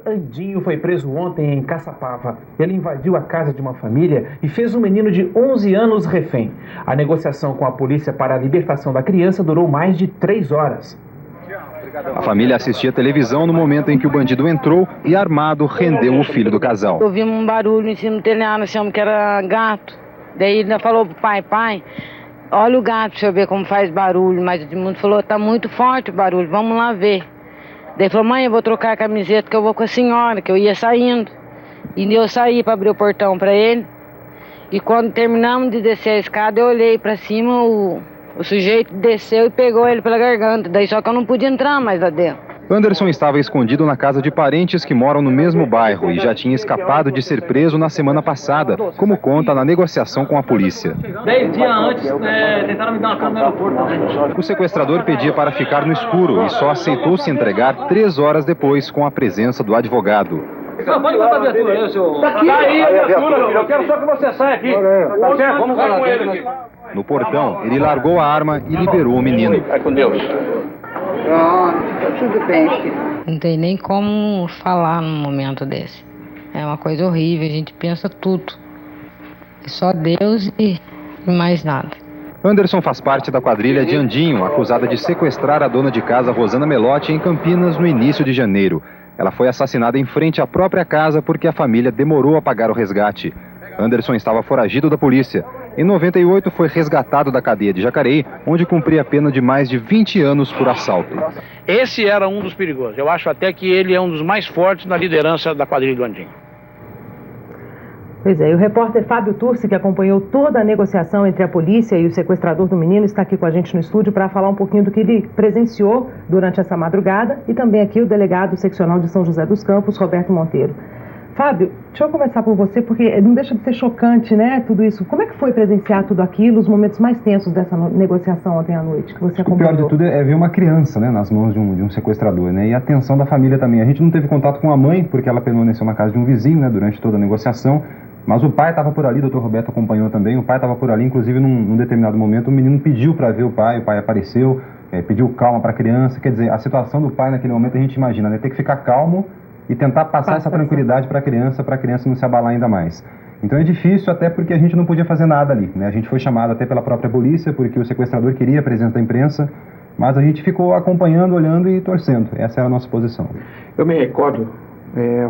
Andinho foi preso ontem em Caçapava. Ele invadiu a casa de uma família e fez um menino de 11 anos refém. A negociação com a polícia para a libertação da criança durou mais de 3 horas. A família assistia televisão no momento em que o bandido entrou e, armado, rendeu o filho do casal. Ouvimos um barulho em cima do telhado, achamos que era gato. Daí ele falou pro pai, olha o gato, deixa eu ver como faz barulho. Mas o mundo falou, tá muito forte o barulho, vamos lá ver. Daí falou, mãe, eu vou trocar a camiseta que eu vou com a senhora, que eu ia saindo. E eu saí para abrir o portão para ele. E quando terminamos de descer a escada, eu olhei para cima, o sujeito desceu e pegou ele pela garganta. Daí só que eu não pude entrar mais lá dentro. Anderson estava escondido na casa de parentes que moram no mesmo bairro e já tinha escapado de ser preso na semana passada, como conta na negociação com a polícia. 10 dias antes, tentaram me dar uma cama no aeroporto também. O sequestrador pedia para ficar no escuro e só aceitou se entregar 3 horas depois com a presença do advogado. Pode botar a viatura aí, senhor. Tá aí a viatura, filho. Eu quero só que você saia aqui. Tá certo? Vamos lá com ele aqui. No portão, ele largou a arma e liberou o menino. Vai com Deus. Pronto, tudo bem, filho. Não tem nem como falar num momento desse. É uma coisa horrível, a gente pensa tudo. É só Deus e mais nada. Anderson faz parte da quadrilha de Andinho, acusada de sequestrar a dona de casa Rosana Melotti em Campinas no início de janeiro. Ela foi assassinada em frente à própria casa porque a família demorou a pagar o resgate. Anderson estava foragido da polícia. Em 98 foi resgatado da cadeia de Jacareí, onde cumpria a pena de mais de 20 anos por assalto. Esse era um dos perigosos. Eu acho até que ele é um dos mais fortes na liderança da quadrilha do Andinho. Pois é, e o repórter Fábio Turci, que acompanhou toda a negociação entre a polícia e o sequestrador do menino, está aqui com a gente no estúdio para falar um pouquinho do que ele presenciou durante essa madrugada, e também aqui o delegado seccional de São José dos Campos, Roberto Monteiro. Fábio, deixa eu começar por você, porque não deixa de ser chocante, né, tudo isso. Como é que foi presenciar tudo aquilo, os momentos mais tensos dessa negociação ontem à noite, que você acompanhou? O pior de tudo é ver uma criança, né, nas mãos de um sequestrador, né, e a atenção da família também. A gente não teve contato com a mãe, porque ela permaneceu na casa de um vizinho, né, durante toda a negociação, mas o pai estava por ali, o Dr. Roberto acompanhou também, o pai estava por ali, inclusive num determinado momento o menino pediu para ver o pai apareceu, pediu calma para a criança. Quer dizer, a situação do pai naquele momento a gente imagina, né, ter que ficar calmo e tentar passar essa tranquilidade para a criança não se abalar ainda mais. Então é difícil, até porque a gente não podia fazer nada ali, né? A gente foi chamado até pela própria polícia, porque o sequestrador queria a presença da imprensa, mas a gente ficou acompanhando, olhando e torcendo. Essa era a nossa posição. Eu me recordo,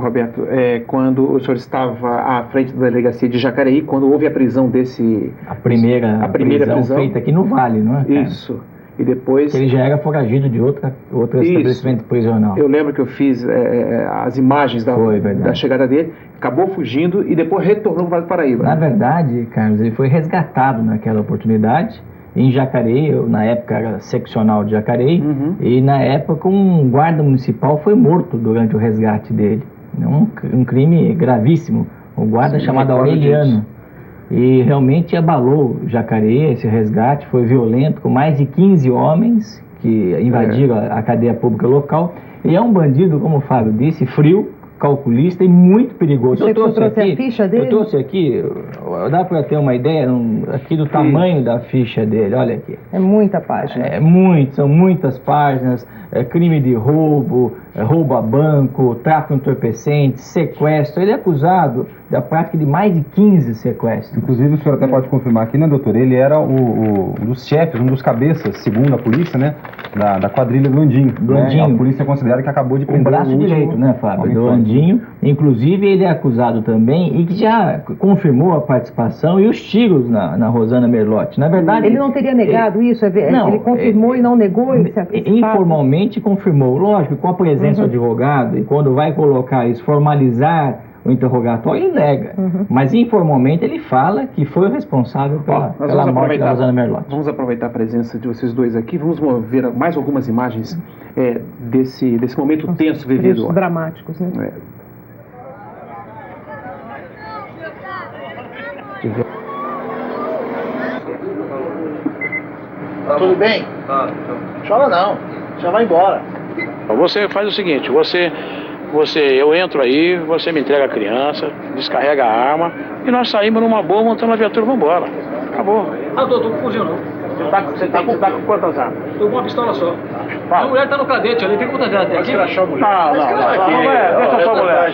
Roberto, quando o senhor estava à frente da delegacia de Jacareí, quando houve a prisão desse... A primeira prisão feita aqui no Vale, não é? Isso. E depois... Ele já era foragido de outro estabelecimento prisional. Eu lembro que eu fiz as imagens da chegada dele, acabou fugindo e depois retornou para o Paraíba. Na verdade, Carlos, ele foi resgatado naquela oportunidade em Jacareí. Eu, na época, era seccional de Jacareí, e na época um guarda municipal foi morto durante o resgate dele. Um crime gravíssimo. O guarda chamado Aureliano. E realmente abalou Jacareí, esse resgate foi violento, com mais de 15 homens que invadiram a cadeia pública local. E é um bandido, como o Fábio disse, frio, calculista e muito perigoso. Você trouxe a ficha dele? Eu trouxe aqui, dá para ter uma ideia aqui do tamanho da ficha dele, olha aqui. É muita página. São muitas páginas, crime de roubo, roubo a banco, tráfico entorpecente, sequestro. Ele é acusado da prática de mais de 15 sequestros. Inclusive, o senhor até pode confirmar aqui, né, doutor? Ele era um dos chefes, um dos cabeças, segundo a polícia, né, da quadrilha do Andinho. A polícia considera que acabou de prender o braço direito, né, Fábio, do Andinho. Inclusive, ele é acusado também e que já confirmou a participação e os tiros na Rosana Melotti. Na verdade... Ele não teria negado isso? Ele confirmou e não negou esse informalmente confirmou. Lógico, com a presença do advogado, e quando vai colocar isso, formalizar o interrogatório, ele nega. Mas informalmente ele fala que foi o responsável pela morte da Rosana Melotti. Vamos aproveitar a presença de vocês dois aqui. Vamos ver mais algumas imagens desse momento tenso vivido. Dramáticos, né? Tudo bem? Chora não, já vai embora. Você faz o seguinte, eu entro aí, você me entrega a criança, descarrega a arma e nós saímos numa boa, montando a viatura e vamos embora. Acabou. Tô com fuzil não. Você tá com quantas armas? Tô com uma pistola só. A mulher tá no cadete ali, tem quantas armas tem aqui? Não, deixa só a mulher.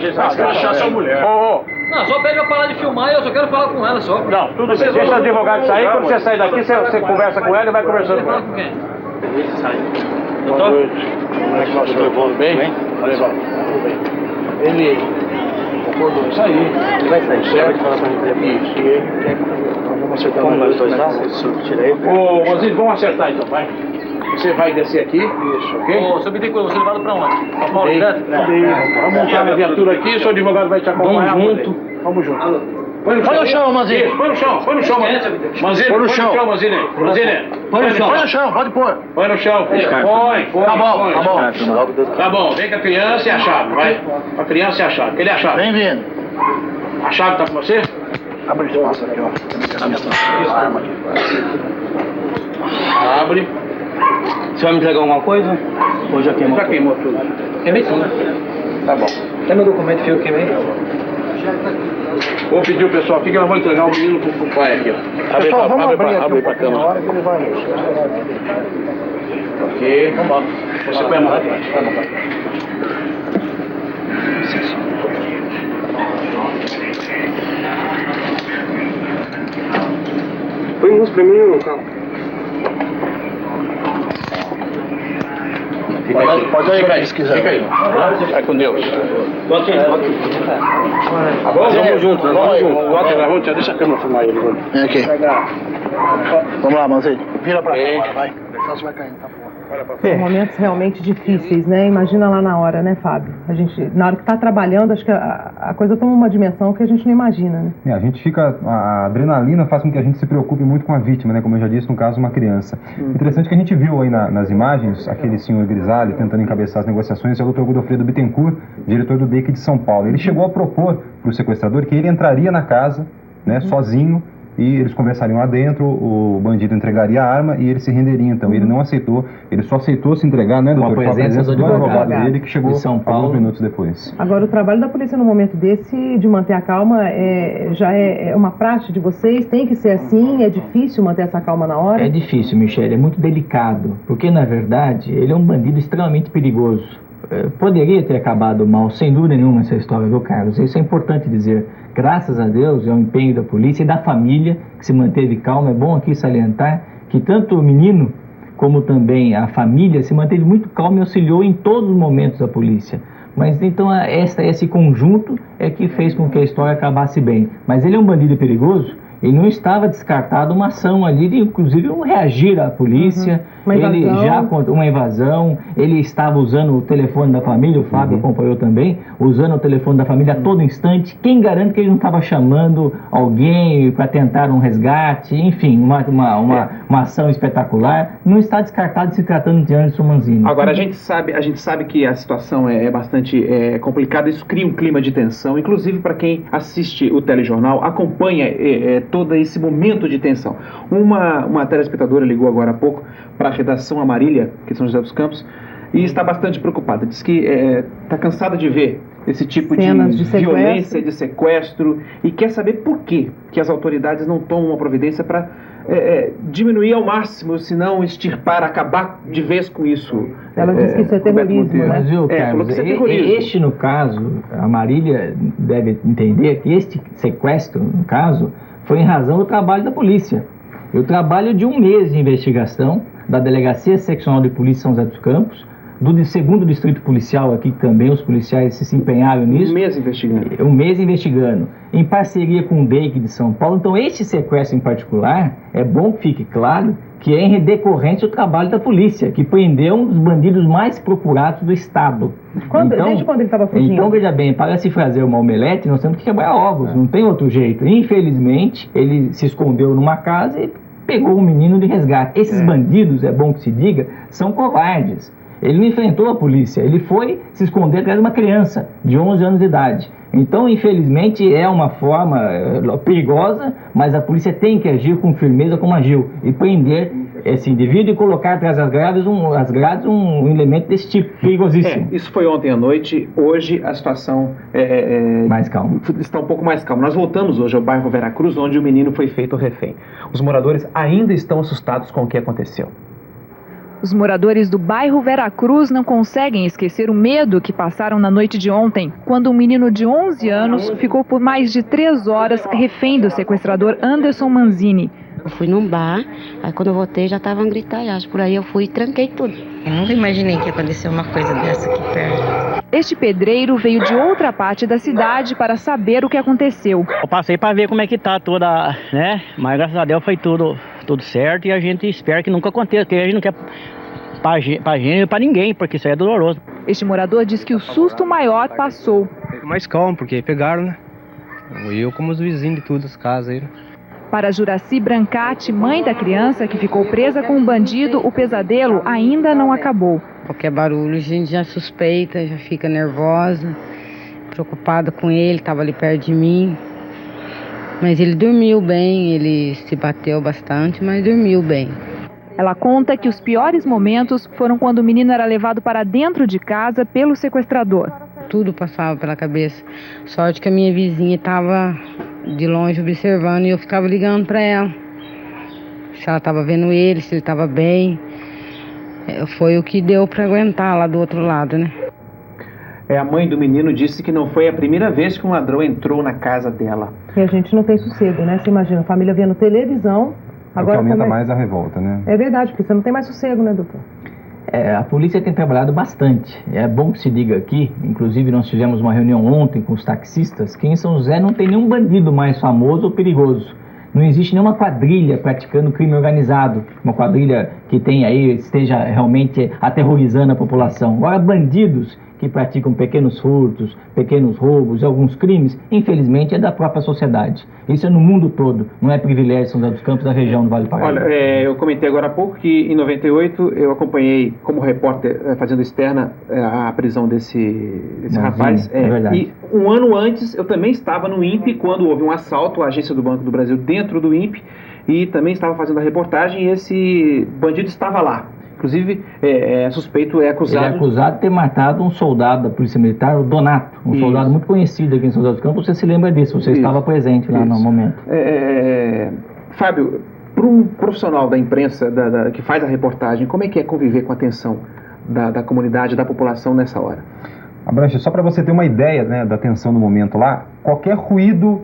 Vocês vão escrachar sua mulher. Não, só pede pra parar de filmar e eu só quero falar com ela só. Não, tudo bem. Deixa o advogado sair. Quando você sair daqui, você conversa com ela e vai conversando com ela. Com quem? Boa noite. Como é que nós estamos? Tudo bem? Tudo bem. Ele concordou em sair. Ele vai sair. Certo? Isso. E ele quer que vamos acertar. Como nós dois estamos? Ô, Mozinho, vamos acertar então, vai. Você vai descer aqui. Isso, ok? Ô, seu Bittencourt, você levado pra onde? Pra Paulo direto? Vamos montar a viatura aqui, o seu advogado vai te acompanhar. Vamos junto. Põe no chão, Manzini. Põe no chão, Manzini. Põe no chão, Manzini. Põe no chão, pode pôr. Põe no chão. Põe. Tá bom. Tá bom, vem com a criança e a chave, vai. A criança e a chave. Cadê a chave? Bem-vindo. A chave tá com você? Abre o espaço aqui, ó. Abre. Você vai me entregar alguma coisa? Ou já queimou? Já queimou tudo. Queimei tudo. Tá bom. Tem meu documento que eu queimei? Vou pedir o pessoal aqui que nós vamos entregar o menino pro pai aqui, ó. Pessoal, vamos abrir aqui abre pra câmera. Ok. Vamos lá. Você põe a mão atrás. Tá bom, pai. Põe luz pra mim no carro. Pode ir aí, se quiser. Fica aí. Vai com Deus. Tô aqui. Tá bom? Vamos juntos, vamos juntos. Deixa a câmera filmar ele. Vem aqui. Vamos lá, Manzini. Vira pra cá, vai. Você vai cair, tá bom. São momentos realmente difíceis, né? Imagina lá na hora, né, Fábio? A gente, na hora que está trabalhando, acho que a coisa toma uma dimensão que a gente não imagina, né? A gente fica... A adrenalina faz com que a gente se preocupe muito com a vítima, né? Como eu já disse, no caso, uma criança. Interessante que a gente viu aí nas imagens, aquele senhor grisalho tentando encabeçar as negociações, é o Dr. Godofredo Bittencourt, diretor do DEIC de São Paulo. Ele chegou a propor para o sequestrador que ele entraria na casa, né, sozinho, e eles conversariam lá dentro, o bandido entregaria a arma e ele se renderia. Então, ele não aceitou, ele só aceitou se entregar, né, doutor? Com a presença do advogado dele, que chegou de São Paulo alguns minutos depois. Agora, o trabalho da polícia no momento desse, de manter a calma, já é uma praxe de vocês? Tem que ser assim? É difícil manter essa calma na hora? É difícil, Michele, é muito delicado, porque, na verdade, ele é um bandido extremamente perigoso. Poderia ter acabado mal, sem dúvida nenhuma, essa história, viu, Carlos? Isso é importante dizer. Graças a Deus, é o empenho da polícia e da família que se manteve calma. É bom aqui salientar que tanto o menino como também a família se manteve muito calma e auxiliou em todos os momentos da polícia. Mas então esse conjunto é que fez com que a história acabasse bem. Mas ele é um bandido perigoso. E não estava descartado uma ação ali de, inclusive, reagir à polícia, uma invasão, ele estava usando o telefone da família, o Fábio acompanhou também, usando o telefone da família a todo instante. Quem garante que ele não estava chamando alguém para tentar um resgate, enfim, uma ação espetacular? Não está descartado se tratando de Anderson Manzini. Agora, a gente sabe que a situação é bastante complicada, isso cria um clima de tensão, inclusive para quem assiste o telejornal, acompanha todo esse momento de tensão. Uma telespectadora ligou agora há pouco para a redação Amarília, que é São José dos Campos, e está bastante preocupada. Diz que está cansada de ver esse tipo de violência, de sequestro, e quer saber por que as autoridades não tomam uma providência para diminuir ao máximo, se não extirpar, acabar de vez com isso. Ela diz que isso é terrorismo, né? Mas, viu, Carlos, este, no caso, a Marília deve entender que este sequestro, no caso, foi em razão do trabalho da polícia. E o trabalho de um mês de investigação da Delegacia Seccional de Polícia São José dos Campos, do 2º Distrito Policial aqui, que também os policiais se empenharam nisso. Um mês investigando. Um mês investigando, em parceria com o DEIC de São Paulo. Então, este sequestro em particular, é bom que fique claro que é em decorrência do trabalho da polícia, que prendeu um dos bandidos mais procurados do Estado. Desde quando ele estava fugindo? Então, veja bem, para se fazer uma omelete, nós temos que quebrar ovos, não tem outro jeito. Infelizmente, ele se escondeu numa casa e pegou um menino de resgate. Esses bandidos, é bom que se diga, são covardes. Ele não enfrentou a polícia, ele foi se esconder atrás de uma criança de 11 anos de idade. Então, infelizmente, é uma forma perigosa, mas a polícia tem que agir com firmeza como agiu e prender esse indivíduo e colocar atrás das grades um elemento desse tipo, perigosíssimo. Isso foi ontem à noite. Hoje a situação mais calma. Está um pouco mais calma. Nós voltamos hoje ao bairro Veracruz, onde o menino foi feito refém. Os moradores ainda estão assustados com o que aconteceu. Os moradores do bairro Veracruz não conseguem esquecer o medo que passaram na noite de ontem, quando um menino de 11 anos ficou por mais de 3 horas refém do sequestrador Anderson Manzini. Eu fui num bar, aí quando eu voltei já tava uma gritalhagem, por aí eu fui e tranquei tudo. Eu nunca imaginei que ia acontecer uma coisa dessa aqui perto. Este pedreiro veio de outra parte da cidade para saber o que aconteceu. Eu passei para ver como é que tá toda, né? Mas graças a Deus foi tudo certo e a gente espera que nunca aconteça, porque a gente não quer pra gente e pra ninguém, porque isso aí é doloroso. Este morador diz que o susto maior passou. Mais calmo, porque pegaram, né? Eu como os vizinhos de todas as casas aí, né? Para Juraci Brancati, mãe da criança que ficou presa com um bandido, o pesadelo ainda não acabou. Qualquer barulho a gente já suspeita, já fica nervosa, preocupada com ele, estava ali perto de mim. Mas ele dormiu bem, ele se bateu bastante, mas dormiu bem. Ela conta que os piores momentos foram quando o menino era levado para dentro de casa pelo sequestrador. Tudo passava pela cabeça. Sorte que a minha vizinha estava de longe observando e eu ficava ligando para ela. Se ela estava vendo ele, se ele estava bem. Foi o que deu para aguentar lá do outro lado, né? A mãe do menino disse que não foi a primeira vez que um ladrão entrou na casa dela. E a gente não tem sossego, né? Você imagina, a família vendo televisão. Agora aumenta mais a revolta, né? É verdade, porque você não tem mais sossego, né, doutor? A polícia tem trabalhado bastante. É bom que se diga aqui, inclusive nós fizemos uma reunião ontem com os taxistas, que em São José não tem nenhum bandido mais famoso ou perigoso. Não existe nenhuma quadrilha praticando crime organizado, uma quadrilha que tem aí, esteja realmente aterrorizando a população. Agora, bandidos que praticam pequenos furtos, pequenos roubos e alguns crimes, infelizmente é da própria sociedade. Isso é no mundo todo, não é privilégio de São José dos Campos, da região do Vale do Paraíba. Olha, eu comentei agora há pouco que em 98 eu acompanhei como repórter fazendo externa a prisão desse rapaz. É verdade. E um ano antes eu também estava no INPE quando houve um assalto à agência do Banco do Brasil dentro do INPE e também estava fazendo a reportagem e esse bandido estava lá. Inclusive, suspeito, acusado... Ele é acusado de ter matado um soldado da Polícia Militar, o Donato, um soldado muito conhecido aqui em São José dos Campos. Você se lembra disso, você estava presente lá no momento. Fábio, para um profissional da imprensa que faz a reportagem, como é que é conviver com a tensão da comunidade, da população nessa hora? Abranche, só para você ter uma ideia, né, da tensão no momento lá, qualquer ruído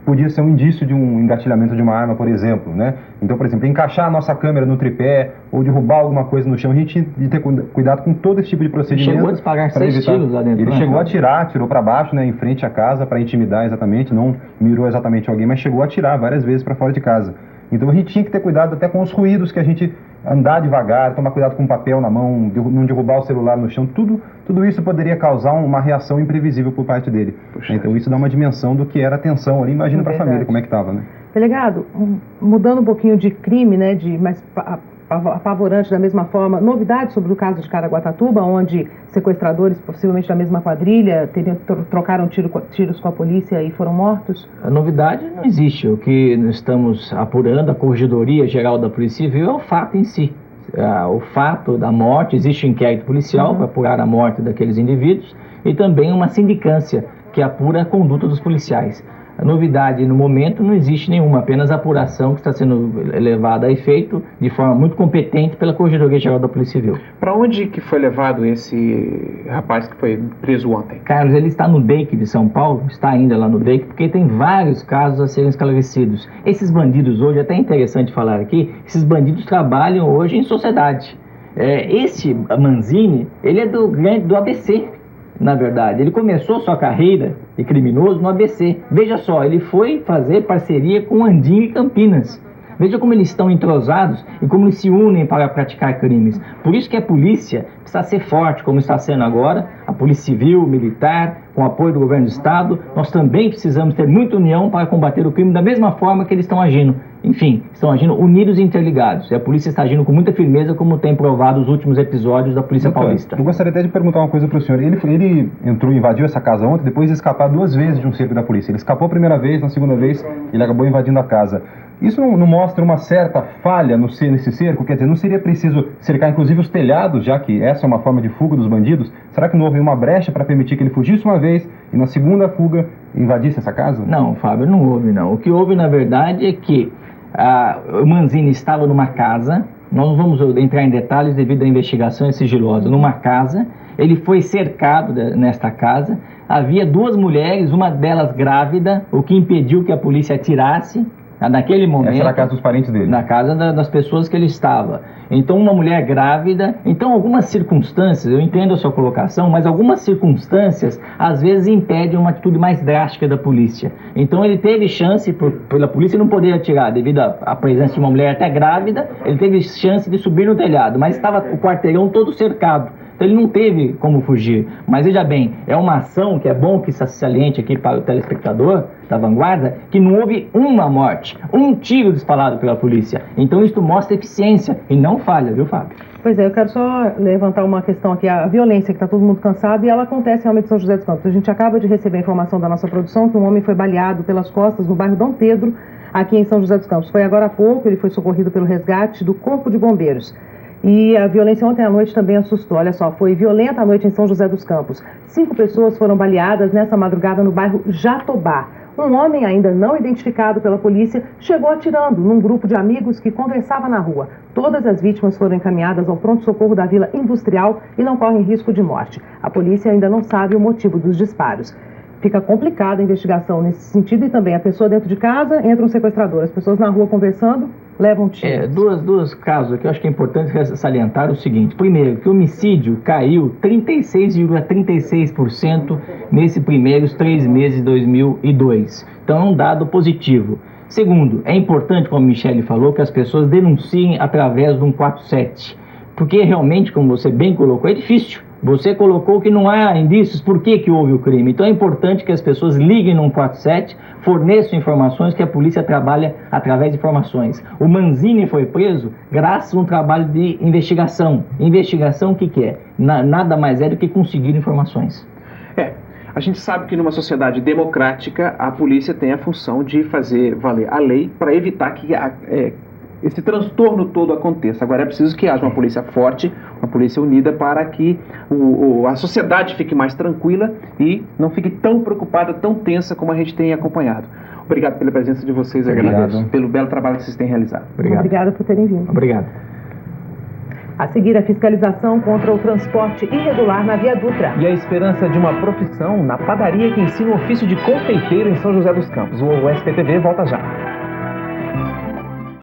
podia ser um indício de um engatilhamento de uma arma, por exemplo, né? Então, por exemplo, encaixar a nossa câmera no tripé ou derrubar alguma coisa no chão, a gente tinha de ter cuidado com todo esse tipo de procedimento. Ele chegou a disparar 6 tiros lá dentro. Ele chegou a atirar, atirou para baixo, né, em frente à casa para intimidar exatamente, não mirou exatamente alguém, mas chegou a atirar várias vezes para fora de casa. Então a gente tinha que ter cuidado até com os ruídos, que a gente andar devagar, tomar cuidado com o papel na mão, não derrubar o celular no chão, tudo isso poderia causar uma reação imprevisível por parte dele. Puxa, então isso dá uma dimensão do que era a tensão ali, imagina para a família como é que estava, né? Delegado, mudando um pouquinho de crime, né, mas apavorante da mesma forma, novidades sobre o caso de Caraguatatuba, onde sequestradores, possivelmente da mesma quadrilha, trocaram tiros com a polícia e foram mortos? A novidade não existe. O que nós estamos apurando, a Corregedoria Geral da Polícia Civil, é o fato em si. O fato da morte, existe um inquérito policial para apurar a morte daqueles indivíduos e também uma sindicância que apura a conduta dos policiais. A novidade no momento não existe nenhuma, apenas a apuração que está sendo levada a efeito de forma muito competente pela Corregedoria Geral da Polícia Civil. Para onde que foi levado esse rapaz que foi preso ontem? Carlos, ele está no DEIC de São Paulo, está ainda lá no DEIC, porque tem vários casos a serem esclarecidos. Esses bandidos hoje, até é interessante falar aqui, esses bandidos trabalham hoje em sociedade. Esse Manzini, ele é do ABC. Na verdade, ele começou sua carreira de criminoso no ABC. Veja só, ele foi fazer parceria com Andinho e Campinas. Veja como eles estão entrosados e como eles se unem para praticar crimes. Por isso que a polícia precisa ser forte, como está sendo agora, a polícia civil, militar, com apoio do governo do estado. Nós também precisamos ter muita união para combater o crime da mesma forma que eles estão agindo. Enfim, estão agindo unidos e interligados. E a polícia está agindo com muita firmeza, como tem provado os últimos episódios da Polícia Paulista. Eu gostaria até de perguntar uma coisa para o senhor. Ele entrou, invadiu essa casa ontem, depois de escapar 2 vezes de um cerco da polícia. Ele escapou a primeira vez, na segunda vez ele acabou invadindo a casa. Isso não mostra uma certa falha nesse cerco? Quer dizer, não seria preciso cercar inclusive os telhados, já que essa é uma forma de fuga dos bandidos? Será que não houve uma brecha para permitir que ele fugisse uma vez e na segunda fuga invadisse essa casa? Não, Fábio, não houve não. O que houve na verdade é que o Manzini estava numa casa nós não vamos entrar em detalhes devido à investigação sigilosa, numa casa, ele foi cercado nesta casa, havia 2 mulheres, uma delas grávida, o que impediu que a polícia atirasse naquele momento. Essa era a casa dos parentes dele? Na casa das pessoas que ele estava. Então, uma mulher grávida. Então, algumas circunstâncias, eu entendo a sua colocação, mas algumas circunstâncias, às vezes, impedem uma atitude mais drástica da polícia. Então, ele teve chance, pela polícia não poder atirar, devido à presença de uma mulher até grávida, ele teve chance de subir no telhado, mas estava o quarteirão todo cercado. Então ele não teve como fugir. Mas veja bem, é uma ação que é bom que se saliente aqui para o telespectador da Vanguarda, que não houve uma morte, um tiro disparado pela polícia. Então isso mostra eficiência e não falha, viu, Fábio? Pois é, eu quero só levantar uma questão aqui, a violência que está todo mundo cansado e ela acontece realmente em São José dos Campos. A gente acaba de receber a informação da nossa produção que um homem foi baleado pelas costas no bairro Dom Pedro, aqui em São José dos Campos. Foi agora há pouco, ele foi socorrido pelo resgate do Corpo de Bombeiros. E a violência ontem à noite também assustou. Olha só, foi violenta a noite em São José dos Campos. 5 pessoas foram baleadas nessa madrugada no bairro Jatobá. Um homem, ainda não identificado pela polícia, chegou atirando num grupo de amigos que conversava na rua. Todas as vítimas foram encaminhadas ao pronto-socorro da Vila Industrial e não correm risco de morte. A polícia ainda não sabe o motivo dos disparos. Fica complicada a investigação nesse sentido e também a pessoa dentro de casa, entra um sequestrador. As pessoas na rua conversando, levam tiros. Dois casos aqui, eu acho que é importante salientar o seguinte. Primeiro, que o homicídio caiu 36,36% nesses primeiros 3 meses de 2002. Então é um dado positivo. Segundo, é importante, como a Michele falou, que as pessoas denunciem através de um 147. Porque realmente, como você bem colocou, é difícil. Você colocou que não há indícios por que houve o crime. Então é importante que as pessoas liguem no 147, forneçam informações, que a polícia trabalha através de informações. O Manzini foi preso graças a um trabalho de investigação. Investigação o que é? Nada mais é do que conseguir informações. A gente sabe que numa sociedade democrática a polícia tem a função de fazer valer a lei para evitar que esse transtorno todo aconteça. Agora é preciso que haja uma polícia forte, uma polícia unida, para que a sociedade fique mais tranquila e não fique tão preocupada, tão tensa como a gente tem acompanhado. Obrigado pela presença de vocês, agradeço pelo belo trabalho que vocês têm realizado. Obrigada por terem vindo. Obrigado. A seguir, a fiscalização contra o transporte irregular na Via Dutra. E a esperança de uma profissão na padaria que ensina o ofício de confeiteiro em São José dos Campos. O SPTV volta já.